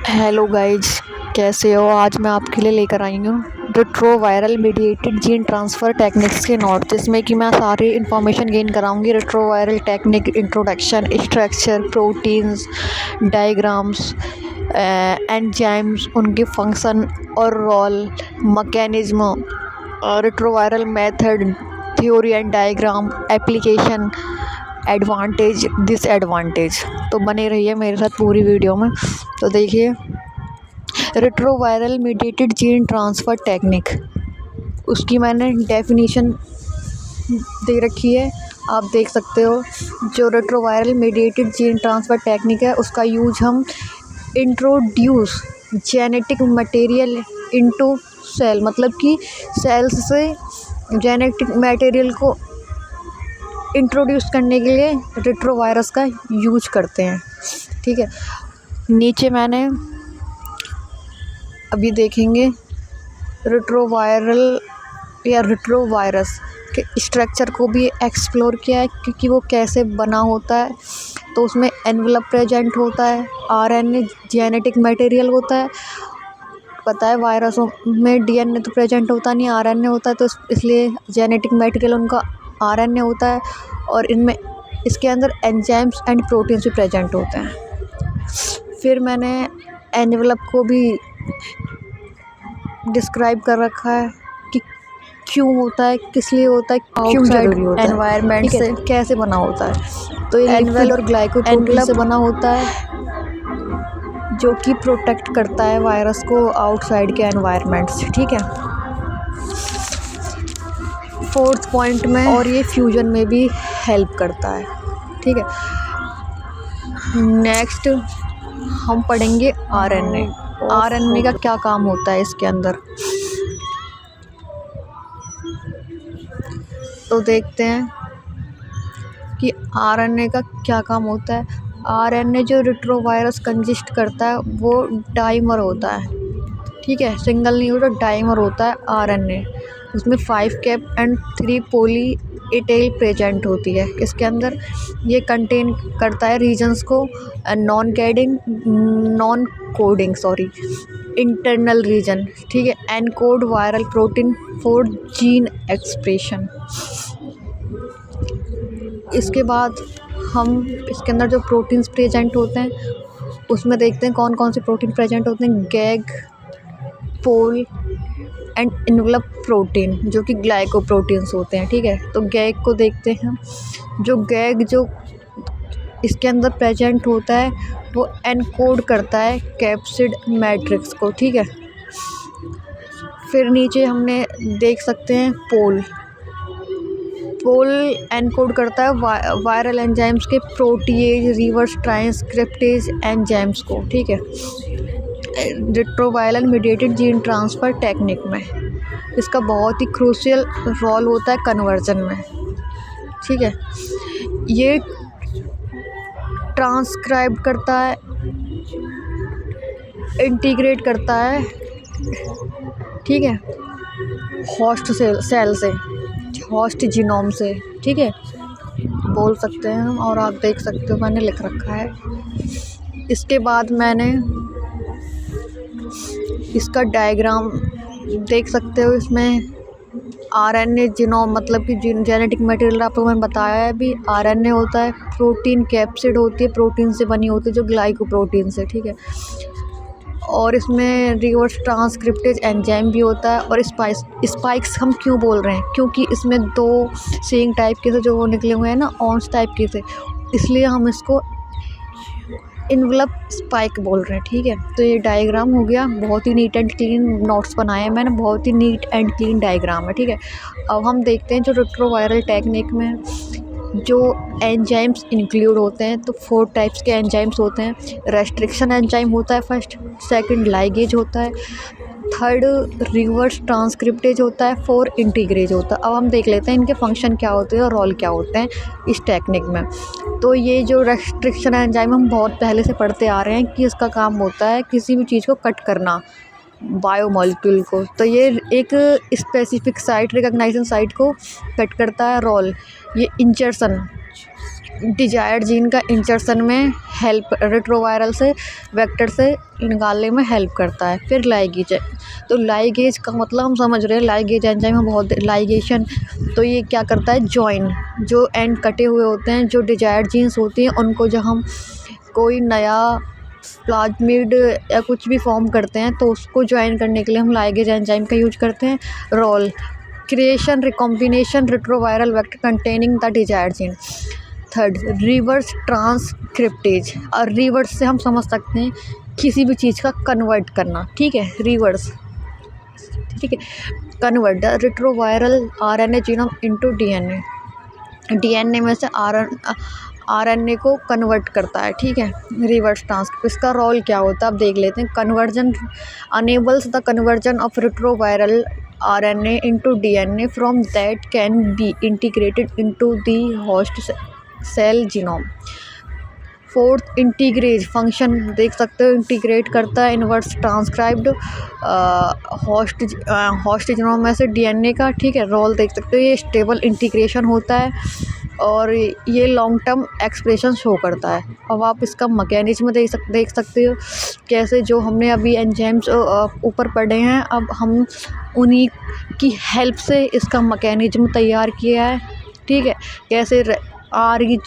Hello guys, कैसे हो। आज मैं आपके लिए लेकर आई हूँ retroviral mediated gene transfer techniques के नोट, जिसमें कि मैं सारी इन्फॉर्मेशन गेन कराऊंगी। Retroviral technique, introduction, structure, proteins, diagrams, enzymes, उनके फंक्शन और role, mechanism, retroviral method, theory and diagram, application, advantage, disadvantage. तो बने रहिए मेरे साथ पूरी वीडियो में। तो देखिए, retroviral mediated gene transfer technique, उसकी मैंने डेफिनेशन दे रखी है, आप देख सकते हो। जो retroviral mediated gene transfer technique है, उसका यूज हम introduce genetic material into cell, मतलब कि सेल्स से जेनेटिक मटेरियल को इंट्रोड्यूस करने के लिए रेट्रोवायरस का यूज करते हैं। ठीक है, नीचे मैंने अभी देखेंगे रेट्रोवायरल या रेट्रोवायरस के स्ट्रक्चर को भी एक्सप्लोर किया है, क्योंकि वो कैसे बना होता है। तो उसमें एनवेलप प्रेजेंट होता है, आरएनए जेनेटिक मटेरियल होता है। पता है वायरसों में डीएनए तो प्रेजेंट होता नहीं, आरएनए होता है, तो इसलिए जेनेटिक मटेरियल उनका आरएनए होता है। और इनमें इसके अंदर एंजाइम्स एंड प्रोटीन्स भी प्रेजेंट होते हैं। फिर मैंने एनवेलप को भी डिस्क्राइब कर रखा है कि क्यों होता है, किस लिए होता है, क्यों जरूरी होता है, एनवायरनमेंट से कैसे बना होता है। तो ये लिपिड और ग्लाइकोप्रोटीन से बना होता है, जो कि प्रोटेक्ट करता है वायरस को आउटसाइड के एनवायरनमेंट से। ठीक है, फोर्थ पॉइंट में, और ये फ्यूजन में भी हेल्प करता है। ठीक है, नेक्स्ट हम पढ़ेंगे आरएनए। आरएनए का क्या काम होता है इसके अंदर, तो देखते हैं कि आरएनए का क्या काम होता है। आरएनए जो रेट्रोवायरस कंजिस्ट करता है वो डाइमर होता है। ठीक है, सिंगल नहीं होता, डाइमर होता है आरएनए। उसमें 5 cap and 3 poly A tail present होती है इसके अंदर। ये कंटेन करता है रीजन्स को नॉन कोडिंग इंटरनल रीजन। ठीक है, encode viral protein for gene expression. इसके बाद हम इसके अंदर जो प्रोटीन्स प्रेजेंट होते हैं उसमें देखते हैं कौन कौन से प्रोटीन प्रेजेंट होते हैं। Gag, pole and envelope protein, जो कि ग्लाइकोप्रोटीन्स होते हैं। ठीक है, तो गैग को देखते हैं। जो गैग जो इसके अंदर प्रेजेंट होता है वो एनकोड करता है कैप्सिड मैट्रिक्स को। ठीक है, फिर नीचे हमने देख सकते हैं पोल एनकोड करता है वायरल एंजाइम्स के प्रोटीएज, रिवर्स ट्रांसक्रिप्टेज एंजाइम्स को। ठीक है, retroviral mediated gene transfer technique में इसका बहुत ही क्रूशियल रोल होता है कन्वर्जन में। ठीक है, ये ट्रांसक्राइब करता है, इंटीग्रेट करता है। ठीक है, होस्ट सेल से, होस्ट जीनोम से। ठीक है, बोल सकते हैं हम, और आप देख सकते हो मैंने लिख रखा है। इसके बाद मैंने इसका डायग्राम देख सकते हो। इसमें आरएनए जीनोम, मतलब कि जेनेटिक मटेरियल आपको मैंने बताया है अभी, आरएनए होता है। प्रोटीन कैप्सिड होती है, प्रोटीन से बनी होती है, जो ग्लाइकोप्रोटीन से। ठीक है, और इसमें रिवर्स ट्रांसक्रिप्टेज एंजाइम भी होता है। और स्पाइक्स हम क्यों बोल रहे हैं, क्योंकि इसमें 2 सींग टाइप के थे जो वो निकले हुए हैं ना, ऑन्स टाइप के थे, इसलिए हम इसको इनवेलप स्पाइक बोल रहे हैं। ठीक है, तो ये डायग्राम हो गया। बहुत ही नीट एंड क्लीन नोट्स बनाए हैं मैंने, बहुत ही नीट एंड क्लीन डायग्राम है। ठीक है, अब हम देखते हैं जो रेट्रोवायरल टेक्निक में जो एंजाइम्स इंक्लूड होते हैं। तो 4 टाइप्स के एंजाइम्स होते हैं। रेस्ट्रिक्शन एंजाइम होता है फर्स्ट, सेकंड लाइगेज होता है, थर्ड रिवर्स ट्रांसक्रिप्टेज होता है, 4 इंटीग्रेज होता है। अब हम देख लेते हैं इनके फंक्शन क्या होते हैं और रोल क्या होते हैं इस टेक्निक में। तो ये जो रेस्ट्रिक्शन एंजाइम हम बहुत पहले से पढ़ते आ रहे हैं कि इसका काम होता है किसी भी चीज़ को कट करना, बायोमॉलिक्यूल को। तो ये एक स्पेसिफिक साइट, रिकॉग्नाइजेशन साइट को कट करता है। रोल, ये इंजर्शन डिजायर्ड जीन का इंसर्शन में हेल्प, रेट्रोवायरल से वेक्टर से निकालने में हेल्प करता है। फिर लाइगेज है, तो लाइगेज का मतलब हम समझ रहे हैं, लाइगेज एंजाइम में बहुत लाइगेशन, तो ये क्या करता है, जॉइन, जो एंड कटे हुए होते हैं, जो डिजायर्ड जीन्स होती हैं उनको जब हम कोई नया प्लाज्मिड या कुछ भी फॉर्म करते हैं तो उसको ज्वाइन करने के लिए हम लाइगेज एंजाइम का यूज करते हैं। Role, creation recombination retroviral vector containing the desired gene. Third, reverse transcriptase, और रिवर्स से हम समझ सकते हैं किसी भी चीज़ का कन्वर्ट करना, ठीक है, रिवर्स, ठीक है, convert the retroviral RNA genome into DNA, DNA में से आरएनए को कन्वर्ट करता है, ठीक है, रिवर्स ट्रांसक्रिप्ट। इसका रोल क्या होता है अब देख लेते हैं। Conversion enables the conversion of retroviral RNA into DNA from that can be integrated into the host cell genome. Fourth, integrase function देख सकते हो, इंटीग्रेट करता है इनवर्स ट्रांसक्राइब्ड होस्ट जीनोम में से डीएनए का, ठीक है। रोल देख सकते हो, ये स्टेबल इंटीग्रेशन होता है और ये लॉन्ग टर्म एक्सप्रेशन शो करता है। अब आप इसका मैकेनिज्म देख सकते हो कैसे, जो हमने अभी एंजाइम्स ऊपर पढ़े हैं, अब हम उन्हीं की हेल्प से इसका मैकेनिज्म तैयार किया है, ठीक है। कैसे, R.E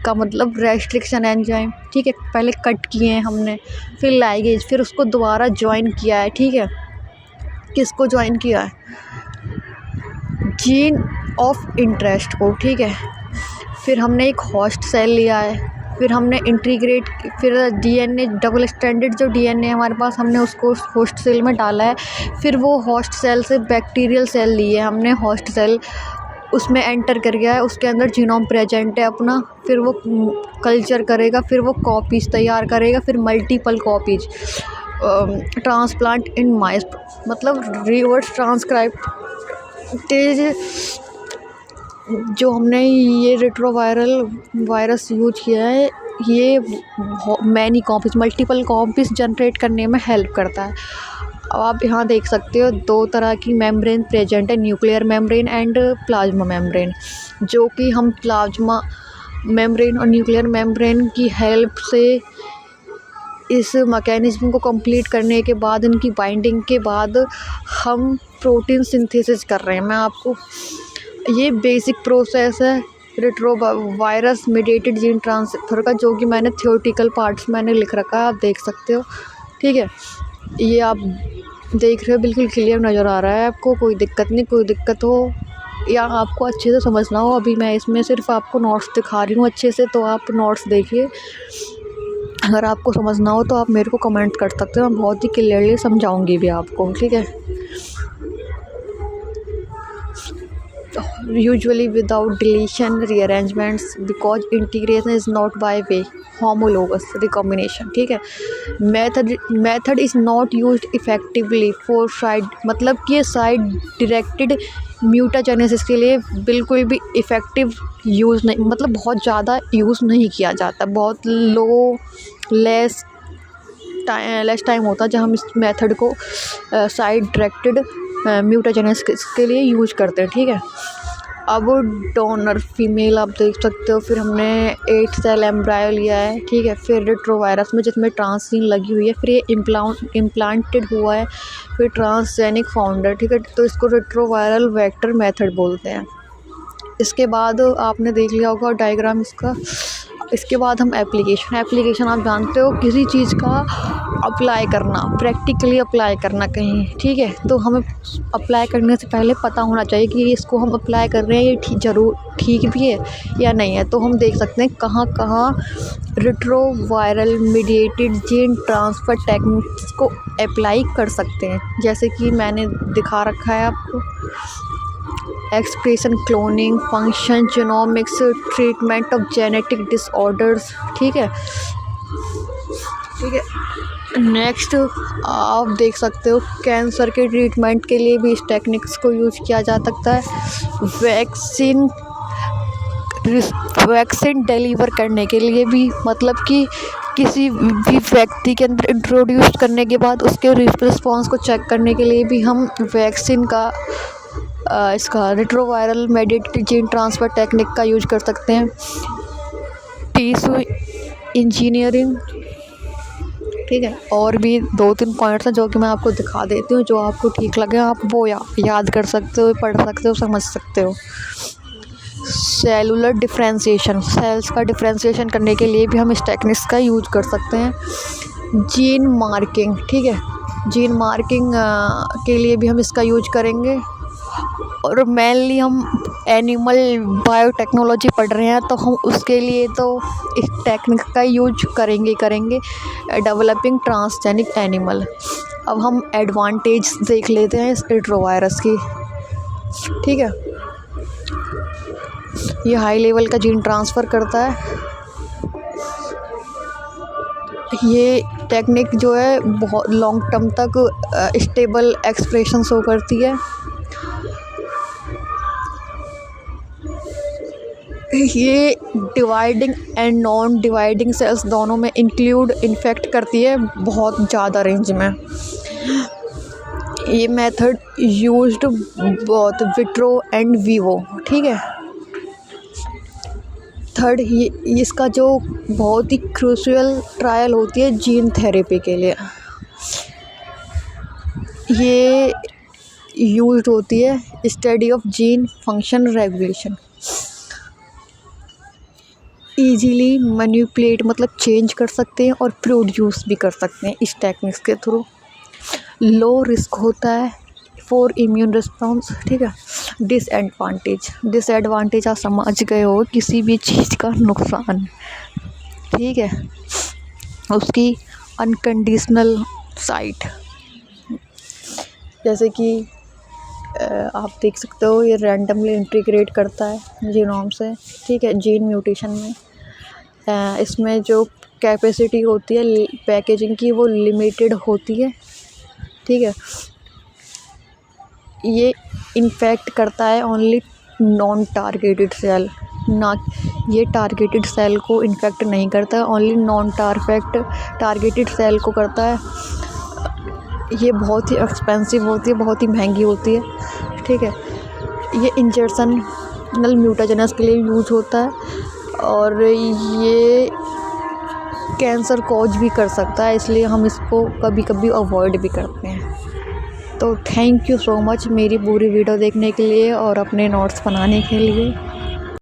का मतलब रेस्ट्रिक्शन एंजाइम, ठीक है, पहले कट किए हैं हमने, फिर लाइगेज, फिर उसको दोबारा ज्वाइन किया है, ठीक है। किसको ज्वाइन किया है, जीन ऑफ इंटरेस्ट को, ठीक है। फिर हमने एक होस्ट सेल लिया है, फिर हमने इंटीग्रेट, फिर डीएनए डबल स्ट्रैंडेड जो डीएनए हमारे पास, हमने उसको होस्ट सेल में डाला है। फिर वो होस्ट सेल से बैक्टीरियल सेल लिए हमने, होस्ट सेल उसमें एंटर कर गया है, उसके अंदर जीनोम प्रेजेंट है अपना, फिर वो कल्चर करेगा, फिर वो कॉपीज़ तैयार करेगा, फिर मल्टीपल कॉपीज ट्रांसप्लांट इन माइस, मतलब रिवर्स ट्रांसक्राइप्टेज। जो हमने ये रेट्रोवायरल वायरस यूज किया है, ये many copies, multiple copies generate करने में हेल्प करता है। अब आप यहाँ देख सकते हो दो तरह की मेम्ब्रेन प्रेजेंट है, nuclear membrane and plasma membrane, जो कि हम प्लाज्मा मेम्ब्रेन और न्यूक्लियर मेम्ब्रेन की हेल्प से इस मैकेनिज्म को कंप्लीट करने के बाद, इनकी बाइंडिंग के बाद हम प्रोटीन सिंथेसिस कर रहे हैं। मैं आपको, ये बेसिक प्रोसेस है रेट्रोवायरस मीडिएटेड जीन ट्रांसफर का, जो कि मैंने थियोरेटिकल पार्ट्स मैंने लिख रखा है, आप देख सकते हो, ठीक है। ये आप देख रहे हो, बिल्कुल क्लियर नज़र आ रहा है आपको, कोई दिक्कत नहीं, कोई दिक्कत हो या आपको अच्छे से समझना हो, अभी मैं इसमें सिर्फ आपको नोट्स दिखा रही हूँ अच्छे से, तो आप नोट्स देखिए। अगर आपको समझना हो तो आप मेरे को कमेंट कर सकते हो, मैं बहुत ही क्लियरली समझाऊंगी भी आपको, ठीक है। Usually without deletion rearrangements because integration is not by way homologous recombination, ठीक है। method is not used effectively for side, मतलब कि ये साइड डायरेक्टेड म्यूटाजेनेसिस के लिए बिल्कुल भी इफ़ेक्टिव यूज़ नहीं, मतलब बहुत ज़्यादा यूज़ नहीं किया जाता, बहुत लेस टाइम होता है जब हम इस मेथड को साइड डायरेक्टेड म्यूटाजेनेसिस के लिए यूज करते हैं, ठीक है। अब डोनर फीमेल आप देख सकते हो, फिर हमने 8 सेल एम्ब्रायो लिया है, ठीक है। फिर रेट्रोवायरस में जिसमें ट्रांसजीन लगी हुई है, फिर ये इम्प्लांटेड हुआ है, फिर ट्रांसजेनिक फाउंडर, ठीक है। तो इसको रेट्रोवायरल वेक्टर मेथड बोलते हैं। इसके बाद आपने देख लिया होगा डायग्राम इसका। इसके बाद हम एप्लीकेशन आप जानते हो, किसी चीज़ का अप्लाई करना, प्रैक्टिकली अप्लाई करना कहीं, ठीक है। तो हमें अप्लाई करने से पहले पता होना चाहिए कि इसको हम अप्लाई कर रहे हैं, ये ठीक भी है या नहीं है। तो हम देख सकते हैं कहाँ कहाँ retroviral mediated gene transfer techniques को अप्लाई कर सकते हैं, जैसे कि मैंने दिखा रखा है आपको। Expression, cloning, function, genomics, treatment of genetic disorders, ठीक है। नेक्स्ट आप देख सकते हो कैंसर के ट्रीटमेंट के लिए भी इस टेक्निक्स को यूज किया जा सकता है। वैक्सीन डिलीवर करने के लिए भी, मतलब कि किसी भी व्यक्ति के अंदर इंट्रोड्यूस करने के बाद उसके रिस्पॉन्स को चेक करने के लिए भी हम वैक्सीन का इसका retroviral mediated gene transfer technique का यूज कर सकते हैं। टिश्यू इंजीनियरिंग, ठीक है। और भी 2-3 पॉइंट्स हैं जो कि मैं आपको दिखा देती हूँ, जो आपको ठीक लगे आप वो याद कर सकते हो, पढ़ सकते हो, समझ सकते हो। सेलुलर डिफरेंशिएशन, सेल्स का डिफरेंशिएशन करने के लिए भी हम इस टेक्निक्स का यूज कर सकते हैं। जीन मार्किंग, ठीक है, जीन मार्किंग के लिए भी हम इसका यूज करेंगे। और मेनली हम एनिमल बायोटेक्नोलॉजी पढ़ रहे हैं तो हम उसके लिए तो इस टेक्निक का यूज करेंगे डेवलपिंग ट्रांसजेनिक एनिमल। अब हम एडवांटेज देख लेते हैं इस रेट्रोवायरस की, ठीक है। ये हाई लेवल का जीन ट्रांसफ़र करता है। ये टेक्निक जो है बहुत लॉन्ग टर्म तक स्टेबल एक्सप्रेशन शो करती है। ये dividing and non dividing cells दोनों में इंक्लूड इन्फेक्ट करती है बहुत ज़्यादा रेंज में। ये मेथड यूज्ड बहुत विट्रो एंड वीवो, ठीक है। थर्ड, ये इसका जो बहुत ही क्रूशियल ट्रायल होती है जीन थेरेपी के लिए, ये यूज्ड होती है study of gene function regulation. Easily manipulate मतलब चेंज कर सकते हैं और प्रोड्यूस भी कर सकते हैं इस टेक्निक्स के थ्रू। लो रिस्क होता है फॉर इम्यून रिस्पॉन्स, ठीक है। डिसएडवांटेज आप समझ गए हो, किसी भी चीज़ का नुकसान, ठीक है, उसकी अनकंडीशनल साइट, जैसे कि आप देख सकते हो ये रैंडमली इंटीग्रेट करता है जीनोम से, ठीक है, जीन म्यूटेशन में। इसमें जो कैपेसिटी होती है पैकेजिंग की वो लिमिटेड होती है, ठीक है। ये इन्फेक्ट करता है ओनली नॉन टारगेटेड सेल, ना ये टारगेटेड सेल को इन्फेक्ट नहीं करता है, ओनली नॉन टारगेटेड सेल को करता है। ये बहुत ही एक्सपेंसिव होती है, बहुत ही महंगी होती है, ठीक है। ये इंजर्शनल म्यूटाजेनस के लिए यूज होता है और ये कैंसर कॉज भी कर सकता है, इसलिए हम इसको कभी कभी अवॉइड भी करते हैं। तो थैंक यू सो मच मेरी पूरी वीडियो देखने के लिए और अपने नोट्स बनाने के लिए।